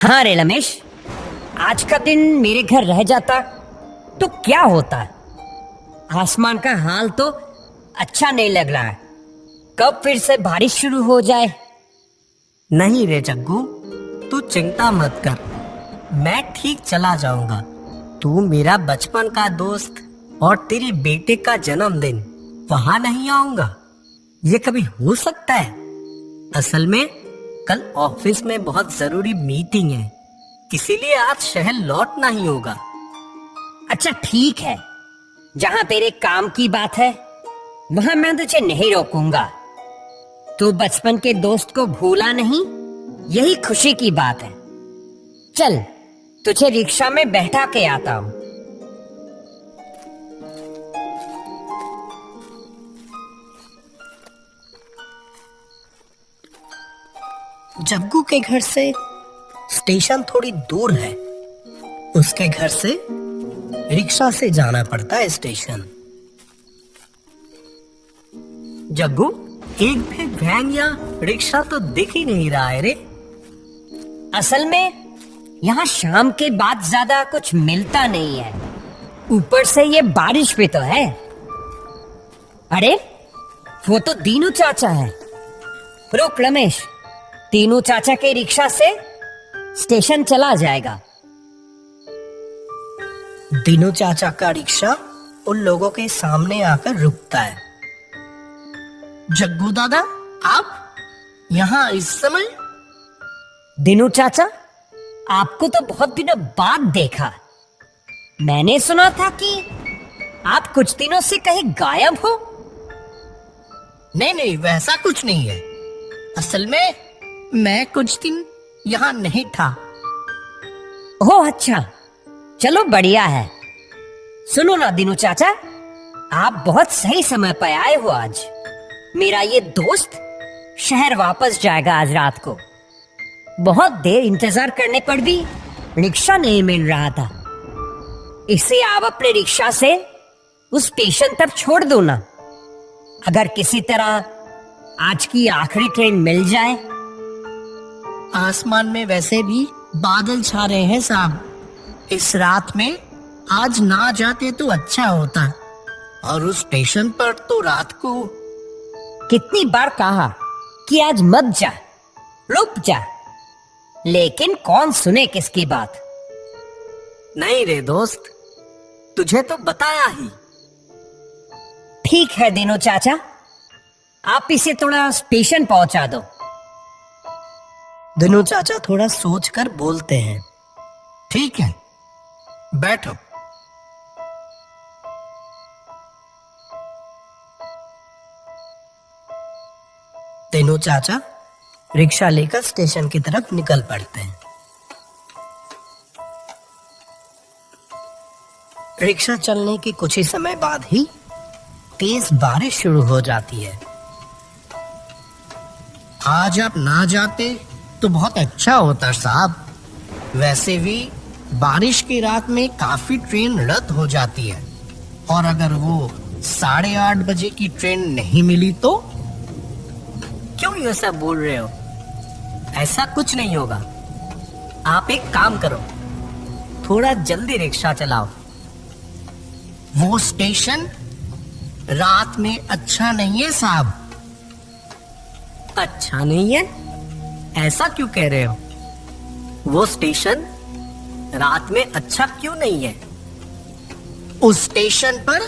हाँ रे रमेश, आज का दिन मेरे घर रह जाता तो क्या होता। आसमान का हाल तो अच्छा नहीं लग रहा है। कब फिर से बारिश शुरू हो जाए। नहीं रे जग्गू, तू चिंता मत कर, मैं ठीक चला जाऊंगा। तू मेरा बचपन का दोस्त और तेरे बेटे का जन्मदिन, वहां नहीं आऊंगा ये कभी हो सकता है? असल में कल ऑफिस में बहुत जरूरी मीटिंग है, इसीलिए आज शहर लौटना ही होगा। अच्छा ठीक है, जहाँ तेरे काम की बात है वहां मैं तुझे नहीं रोकूंगा। तू बचपन के दोस्त को भूला नहीं, यही खुशी की बात है। चल तुझे रिक्शा में बैठा के आता हूँ। जग्गू के घर से स्टेशन थोड़ी दूर है, उसके घर से रिक्शा से जाना पड़ता है स्टेशन। जग्गू, एक भी वैन या रिक्शा तो दिख ही नहीं रहा है रे। असल में यहाँ शाम के बाद ज्यादा कुछ मिलता नहीं है, ऊपर से ये बारिश भी तो है। अरे वो तो दीनू चाचा है। रुक रमेश, दीनू चाचा के रिक्शा से स्टेशन चला जाएगा। दीनू चाचा का रिक्शा उन लोगों के सामने आकर रुकता है। जग्गू दादा, आप यहाँ इस समय? दीनू चाचा, आपको तो बहुत दिनों बाद देखा। मैंने सुना था कि आप कुछ दिनों से कहीं गायब हो। नहीं, वैसा कुछ नहीं है। असल में मैं कुछ दिन यहाँ नहीं था। ओह अच्छा, चलो बढ़िया है। सुनो ना दीनू चाचा, आप बहुत सही समय पर आए हो आज। मेरा ये दोस्त शहर वापस जाएगा आज रात को। बहुत देर इंतजार करने पर भी रिक्शा नहीं मिल रहा था, इसे आप अपने रिक्शा से उस स्टेशन तक छोड़ दो ना। अगर किसी तरह आज की आखिरी ट्रेन मिल जाए। आसमान में वैसे भी बादल छा रहे हैं साहब। इस रात में आज ना जाते तो अच्छा होता, और उस स्टेशन पर तो रात को। कितनी बार कहा कि आज मत जा, रुक जा, लेकिन कौन सुने किसकी बात। नहीं रे दोस्त, तुझे तो बताया ही। ठीक है दीनू चाचा, आप इसे थोड़ा स्टेशन पहुंचा दो। दीनू चाचा थोड़ा सोचकर बोलते हैं, ठीक है, बैठो। दीनू चाचा रिक्शा लेकर स्टेशन की तरफ निकल पड़ते हैं। रिक्शा चलने के कुछ ही समय बाद ही तेज बारिश शुरू हो जाती है। आज आप ना जाते तो बहुत अच्छा होता साहब। वैसे भी बारिश की रात में काफी ट्रेन रद्द हो जाती है, और अगर वो 8:30 बजे की ट्रेन नहीं मिली तो? क्यों ये सब बोल रहे हो? ऐसा कुछ नहीं होगा। आप एक काम करो, थोड़ा जल्दी रिक्शा चलाओ। वो स्टेशन रात में अच्छा नहीं है साहब। अच्छा नहीं है? ऐसा क्यों कह रहे हो? वो स्टेशन रात में अच्छा क्यों नहीं है? उस स्टेशन पर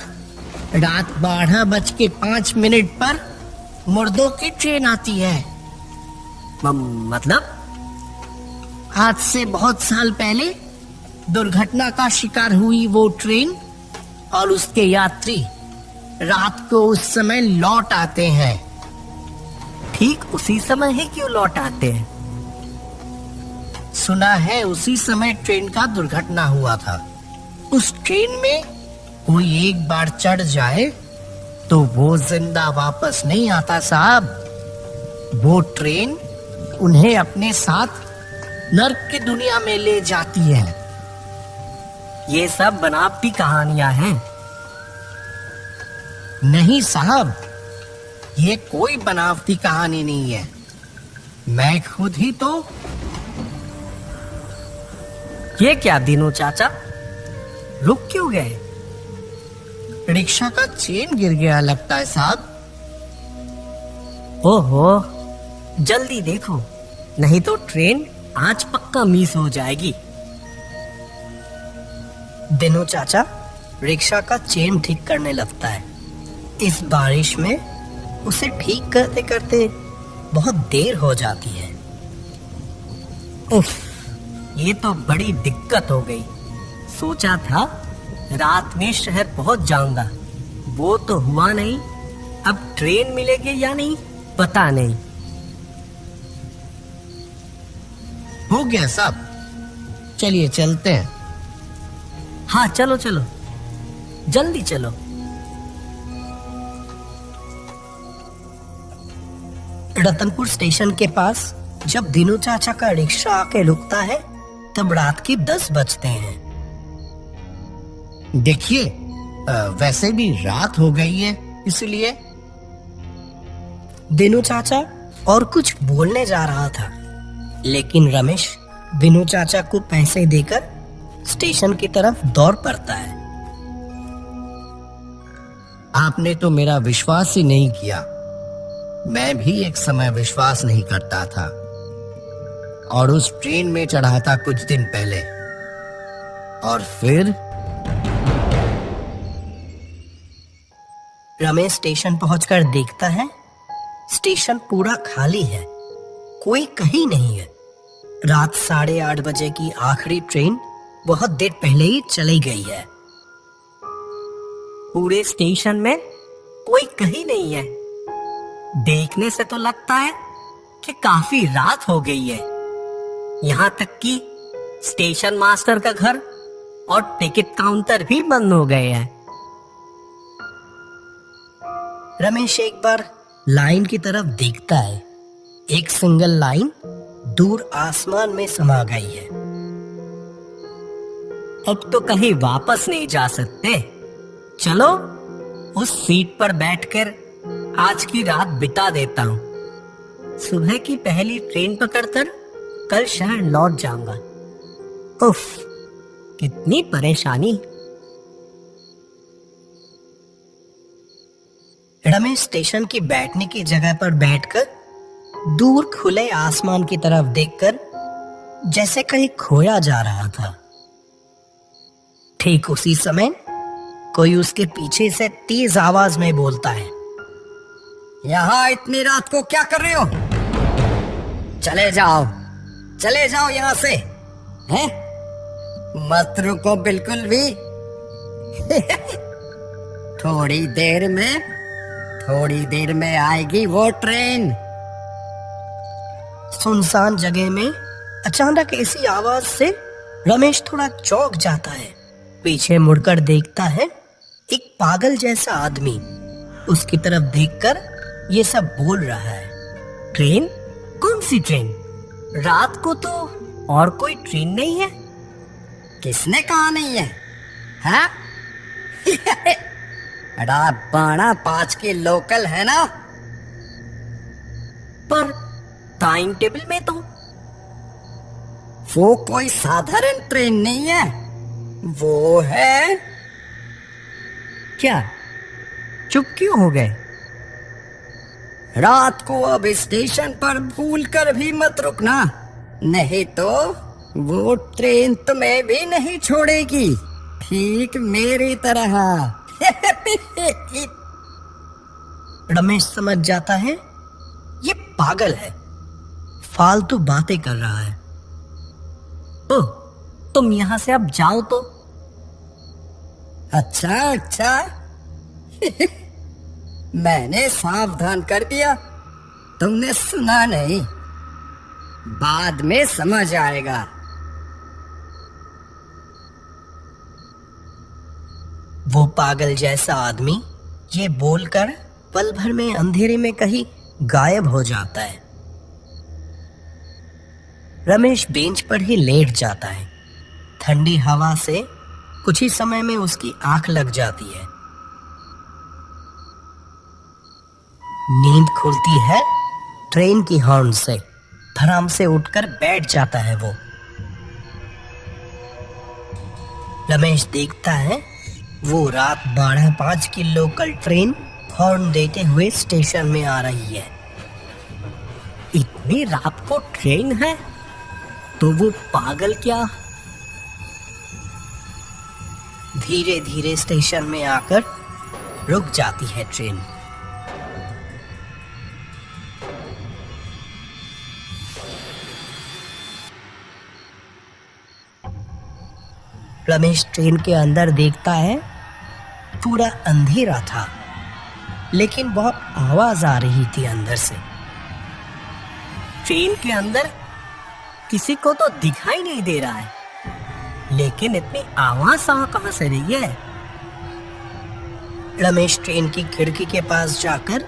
रात 12:05 पर मुर्दों की ट्रेन आती है। मतलब आज से बहुत साल पहले दुर्घटना का शिकार हुई वो ट्रेन, और उसके यात्री रात को उस समय लौट आते हैं। ठीक उसी समय ही क्यों लौट आते हैं? सुना है उसी समय ट्रेन का दुर्घटना हुआ था। उस ट्रेन में कोई एक बार चढ़ जाए तो वो जिंदा वापस नहीं आता साहब। वो ट्रेन उन्हें अपने साथ नर्क की दुनिया में ले जाती है। ये सब बनावटी कहानियां हैं। नहीं साहब, ये कोई बनावटी कहानी नहीं है। मैं खुद ही तो ये क्या दीनू चाचा, रुक क्यों गए? रिक्शा का चेन गिर गया लगता है साहब। ओहो, जल्दी देखो, नहीं तो ट्रेन आज पक्का मिस हो जाएगी। दिनू चाचा रिक्शा का चेन ठीक करने लगता है। इस बारिश में उसे ठीक करते करते बहुत देर हो जाती है। उफ, ये तो बड़ी दिक्कत हो गई। सोचा था रात में शहर पहुंच जाऊंगा, वो तो हुआ नहीं। अब ट्रेन मिलेगी या नहीं पता नहीं। हो गया साहब, चलिए चलते हैं। हाँ चलो चलो, जल्दी चलो। रतनपुर स्टेशन के पास जब दिनू चाचा का रिक्शा आके रुकता है तब रात के 10 बजते हैं। देखिए, वैसे भी रात हो गई है, इसलिए दिनू चाचा और कुछ बोलने जा रहा था, लेकिन रमेश दिनू चाचा को पैसे देकर स्टेशन की तरफ दौड़ पड़ता है। आपने तो मेरा विश्वास ही नहीं किया। मैं भी एक समय विश्वास नहीं करता था और उस ट्रेन में चढ़ा था कुछ दिन पहले, और फिर रमेश स्टेशन पहुंचकर देखता है स्टेशन पूरा खाली है, कोई कहीं नहीं है। रात 8:30 बजे की आखिरी ट्रेन बहुत देर पहले ही चली गई है। पूरे स्टेशन में कोई कहीं नहीं है। देखने से तो लगता है कि काफी रात हो गई है। यहाँ तक कि स्टेशन मास्टर का घर और टिकट काउंटर भी बंद हो गए हैं। रमेश एक बार लाइन की तरफ देखता है। एक सिंगल लाइन दूर आसमान में समा गई है। अब तो कहीं वापस नहीं जा सकते। चलो उस सीट पर बैठकर आज की रात बिता देता हूँ। सुबह की पहली ट्रेन पकड़कर कल शहर लौट जाऊंगा। उफ, कितनी परेशानी। रमेश स्टेशन की बैठने की जगह पर बैठकर दूर खुले आसमान की तरफ देखकर जैसे कहीं खोया जा रहा था। ठीक उसी समय कोई उसके पीछे से तेज आवाज में बोलता है, यहाँ इतनी रात को क्या कर रहे हो? चले जाओ यहाँ से। हैं? मत रुको बिल्कुल भी। थोड़ी देर में आएगी वो ट्रेन। सुनसान जगह में अचानक ऐसी आवाज से रमेश थोड़ा चौंक जाता है। पीछे मुड़कर देखता है एक पागल जैसा आदमी उसकी तरफ देखकर ये सब बोल रहा है। ट्रेन? कौन सी ट्रेन? रात को तो और कोई ट्रेन नहीं है। किसने कहा नहीं है? हाँ? बाणा 5 की लोकल है ना? पर टाइम टेबल में तो वो कोई साधारण ट्रेन नहीं है, वो है। क्या? चुप क्यों हो गए? रात को अब स्टेशन पर भूल कर भी मत रुकना, नहीं तो वो ट्रेन तुम्हें भी नहीं छोड़ेगी, ठीक मेरी तरह। रमेश समझ जाता है ये पागल है, फालतू बातें कर रहा है। ओह, तुम यहां से अब जाओ तो। अच्छा मैंने सावधान कर दिया, तुमने सुना नहीं, बाद में समझ आएगा। वो पागल जैसा आदमी ये बोलकर पल भर में अंधेरे में कहीं गायब हो जाता है। रमेश बेंच पर ही लेट जाता है। ठंडी हवा से कुछ ही समय में उसकी आंख लग जाती है। नींद खुलती है ट्रेन की हॉर्न से। धड़ाम से उठकर बैठ जाता है वो। रमेश देखता है वो रात 12:05 की लोकल ट्रेन हॉर्न देते हुए स्टेशन में आ रही है। इतनी रात को ट्रेन है तो वो पागल क्या? धीरे धीरे स्टेशन में आकर रुक जाती है ट्रेन। रमेश ट्रेन के अंदर देखता है पूरा अंधेरा था, लेकिन बहुत आवाज आ रही थी अंदर से। ट्रेन के अंदर किसी को तो दिखाई नहीं दे रहा है, लेकिन इतनी आवाज कहाँ से रही है? रमेश ट्रेन की खिड़की के पास जाकर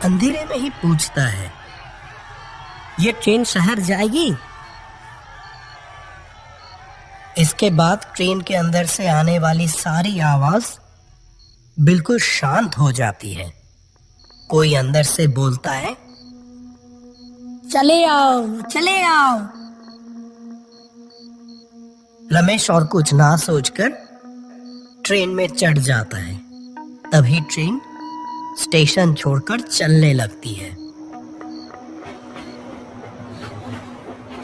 अंधेरे में ही पूछता है, ये ट्रेन शहर जाएगी? इसके बाद ट्रेन के अंदर से आने वाली सारी आवाज बिल्कुल शांत हो जाती है। कोई अंदर से बोलता है, चले आओ, चले आओ। रमेश और कुछ ना सोचकर ट्रेन में चढ़ जाता है। तभी ट्रेन स्टेशन छोड़कर चलने लगती है।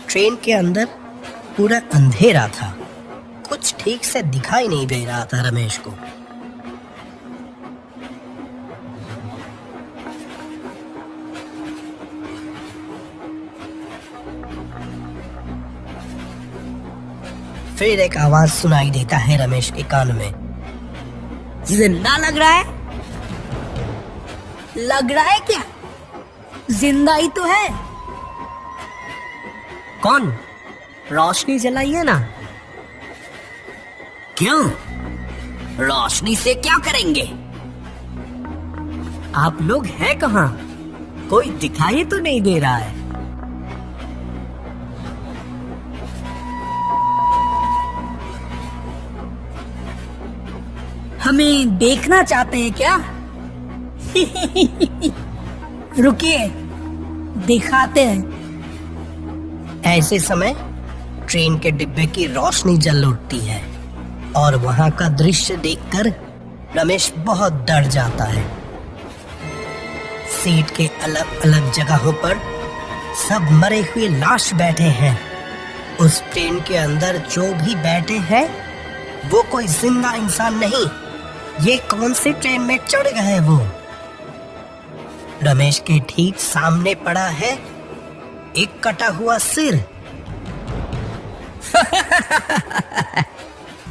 ट्रेन के अंदर पूरा अंधेरा था, कुछ ठीक से दिखाई नहीं दे रहा था रमेश को। फिर एक आवाज सुनाई देता है रमेश के कान में, जिंदा लग रहा है? लग रहा है क्या? जिंदा ही तो है। कौन? रोशनी जलाइए ना। क्यों? रोशनी से क्या करेंगे? आप लोग हैं कहाँ? कोई दिखाई तो नहीं दे रहा है। हमें देखना चाहते हैं क्या? रुकिए, दिखाते हैं। ऐसे समय ट्रेन के डिब्बे की रोशनी जल उठती है और वहां का दृश्य देखकर रमेश बहुत डर जाता है। सीट के अलग अलग जगहों पर सब मरे हुए लाश बैठे हैं। उस ट्रेन के अंदर जो भी बैठे हैं वो कोई जिंदा इंसान नहीं। ये कौन सी ट्रेन में चढ़ गए वो? रमेश के ठीक सामने पड़ा है एक कटा हुआ सिर।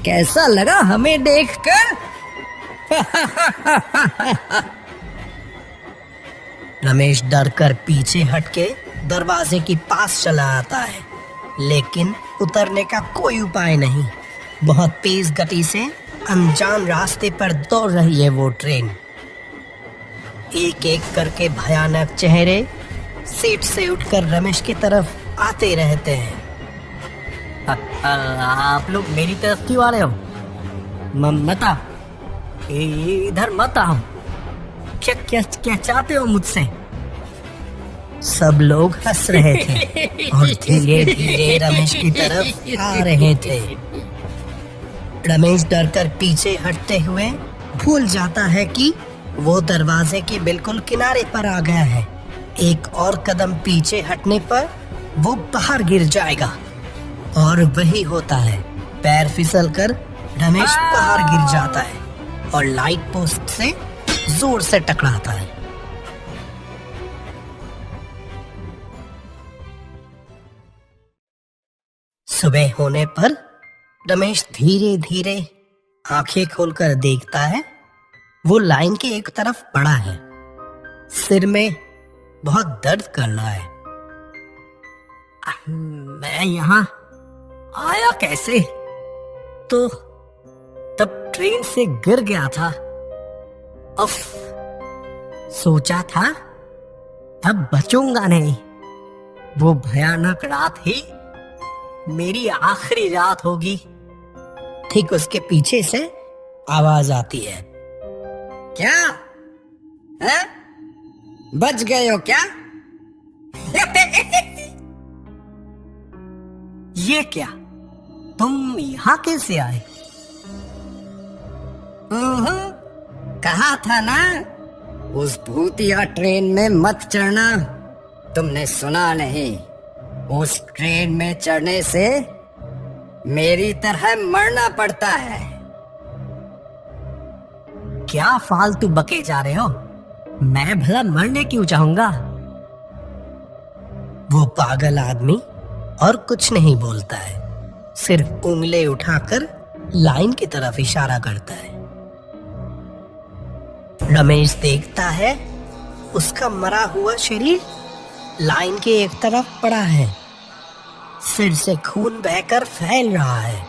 कैसा लगा हमें देखकर? रमेश डर कर पीछे हटके दरवाजे के पास चला आता है, लेकिन उतरने का कोई उपाय नहीं। बहुत तेज गति से अनजान रास्ते पर दौड़ रही है वो ट्रेन। एक एक करके भयानक चेहरे सीट से उठकर रमेश की तरफ आते रहते हैं। आप लोग मेरी तरफ क्यों आ रहे हो? मत आओ, इधर मत आओ। क्या क्या क्या चाहते हो मुझसे? सब लोग हंस रहे थे और धीरे धीरे रमेश की तरफ आ रहे थे। रमेश डरकर पीछे हटते हुए भूल जाता है कि वो दरवाजे के बिल्कुल किनारे पर आ गया है। एक और कदम पीछे हटने पर वो बाहर गिर जाएगा, और वही होता है। पैर फिसलकर रमेश बाहर गिर जाता है और लाइट पोस्ट से जोर से टकराता है। सुबह होने पर रमेश धीरे धीरे आंखें खोलकर देखता है वो लाइन के एक तरफ पड़ा है। सिर में बहुत दर्द कर रहा है। मैं यहाँ आया कैसे? तो तब ट्रेन से गिर गया था। उफ, सोचा था अब बचूंगा नहीं। वो भयानक रात ही मेरी आखिरी रात होगी। ठीक उसके पीछे से आवाज आती है, क्या है? बच गए हो क्या? ये क्या? तुम यहाँ कैसे आए? कहा था ना उस भूतिया ट्रेन में मत चढ़ना। तुमने सुना नहीं, उस ट्रेन में चढ़ने से मेरी तरह मरना पड़ता है। क्या फालतू बके जा रहे हो? मैं भला मरने क्यों चाहूंगा? वो पागल आदमी और कुछ नहीं बोलता है, सिर्फ उंगली उठाकर लाइन की तरफ इशारा करता है। रमेश देखता है उसका मरा हुआ शरीर लाइन के एक तरफ पड़ा है। सिर से खून बहकर फैल रहा है।